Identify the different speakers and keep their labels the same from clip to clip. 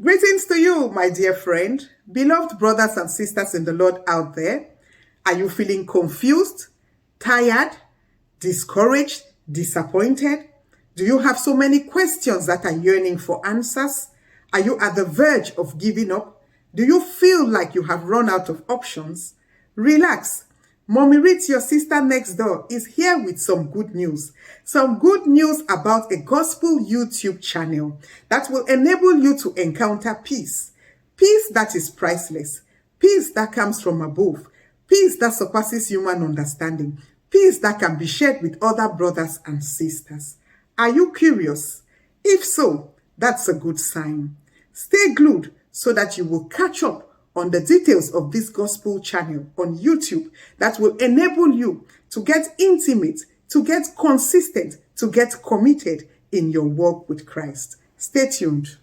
Speaker 1: Greetings to you, my dear friend, beloved brothers and sisters in the Lord out there. Are you feeling confused, tired, discouraged, disappointed? Do you have so many questions that are yearning for answers? Are you at the verge of giving up? Do you feel like you have run out of options? Relax. Mummyritz, your sister next door, is here with some good news. Some good news about a gospel YouTube channel that will enable you to encounter peace. Peace that is priceless. Peace that comes from above. Peace that surpasses human understanding. Peace that can be shared with other brothers and sisters. Are you curious? If so, that's a good sign. Stay glued so that you will catch up on the details of this gospel channel on YouTube that will enable you to get intimate, to get consistent, to get committed in your walk with Christ. Stay tuned.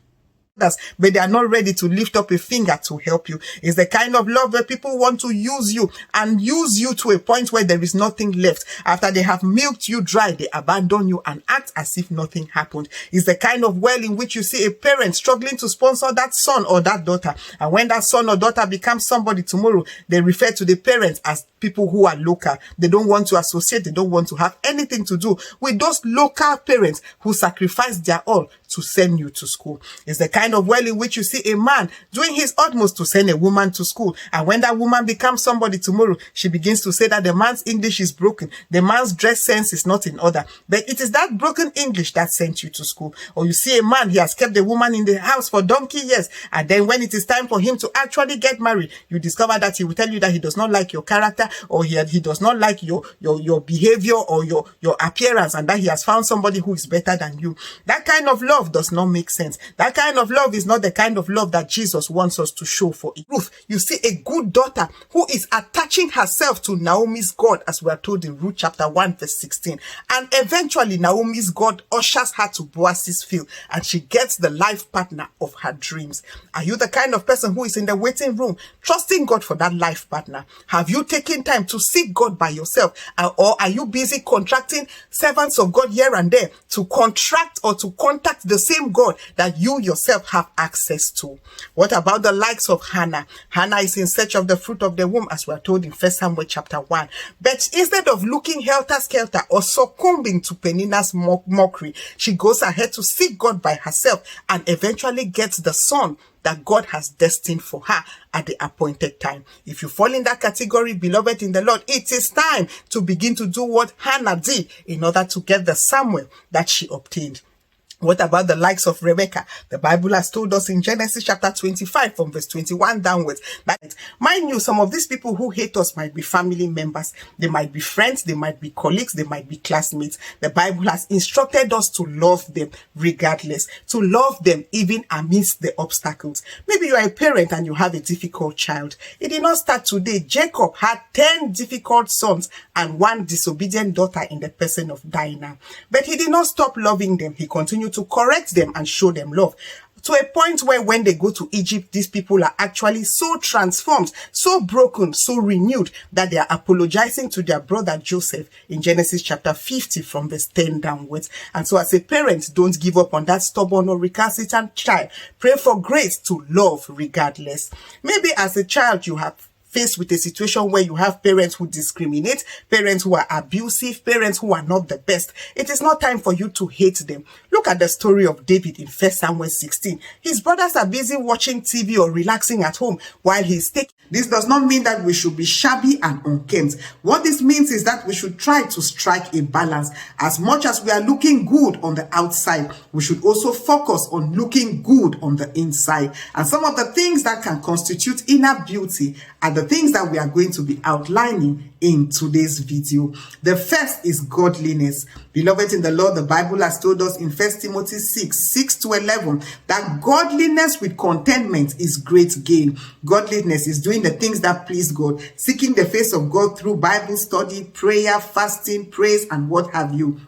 Speaker 1: But they are not ready to lift up a finger to help you. It's the kind of love where people want to use you and use you to a point where there is nothing left. After they have milked you dry, they abandon you and act as if nothing happened. It's the kind of well in which you see a parent struggling to sponsor that son or that daughter. And when that son or daughter becomes somebody tomorrow, they refer to the parents as people who are local. They don't want to associate. They don't want to have anything to do with those local parents who sacrificed their all to send you to school. It's the kind of well in which you see a man doing his utmost to send a woman to school. And when that woman becomes somebody tomorrow, she begins to say that the man's English is broken. The man's dress sense is not in order. But it is that broken English that sent you to school. Or you see a man, he has kept the woman in the house for donkey years. And then when it is time for him to actually get married, you discover that he will tell you that he does not like your character, or he does not like your behavior or your appearance, and that he has found somebody who is better than you. That kind of love does not make sense. That kind of love is not the kind of love that Jesus wants us to show for it. Ruth, you see a good daughter who is attaching herself to Naomi's God, as we are told in Ruth chapter 1 verse 16. And eventually Naomi's God ushers her to Boaz's field and she gets the life partner of her dreams. Are you the kind of person who is in the waiting room trusting God for that life partner? Have you taken time to seek God by yourself? Or are you busy contracting servants of God here and there to contract or to contact the same God that you yourself have access to? What about the likes of Hannah? Hannah is in search of the fruit of the womb, as we are told in 1 Samuel chapter 1. But instead of looking helter-skelter or succumbing to Penina's mockery, she goes ahead to seek God by herself and eventually gets the son that God has destined for her at the appointed time. If you fall in that category, beloved in the Lord, it is time to begin to do what Hannah did in order to get the Samuel that she obtained. What about the likes of Rebecca? The Bible has told us in Genesis chapter 25 from verse 21 downwards that, mind you, some of these people who hate us might be family members. They might be friends. They might be colleagues. They might be classmates. The Bible has instructed us to love them regardless, to love them even amidst the obstacles. Maybe you are a parent and you have a difficult child. It did not start today. Jacob had 10 difficult sons and 1 disobedient daughter in the person of Dinah. But he did not stop loving them. He continued to correct them and show them love, to a point where when they go to Egypt, these people are actually so transformed, so broken, so renewed that they are apologizing to their brother Joseph in Genesis chapter 50 from verse 10 downwards. And so as a parent, don't give up on that stubborn or recalcitrant child. Pray for grace to love regardless. Maybe as a child you have faced with a situation where you have parents who discriminate, parents who are abusive, parents who are not the best. It is not time for you to hate them. Look at the story of David in 1 Samuel 16. His brothers are busy watching TV or relaxing at home while he's taking. This does not mean that we should be shabby and unkempt. What this means is that we should try to strike a balance. As much as we are looking good on the outside, we should also focus on looking good on the inside. And some of the things that can constitute inner beauty are the things that we are going to be outlining in today's video. The first is godliness. Beloved in the Lord, the Bible has told us in 1 Timothy 6 to 11 that godliness with contentment is great gain. Godliness is doing the things that please God, seeking the face of God through Bible study, prayer, fasting, praise, and what have you.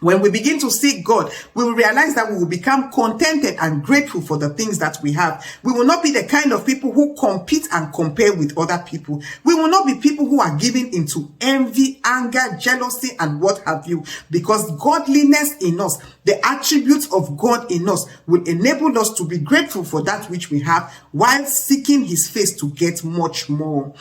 Speaker 1: When we begin to seek God, we will realize that we will become contented and grateful for the things that we have. We will not be the kind of people who compete and compare with other people. We will not be people who are given into envy, anger, jealousy, and what have you. Because godliness in us, the attributes of God in us, will enable us to be grateful for that which we have while seeking his face to get much more.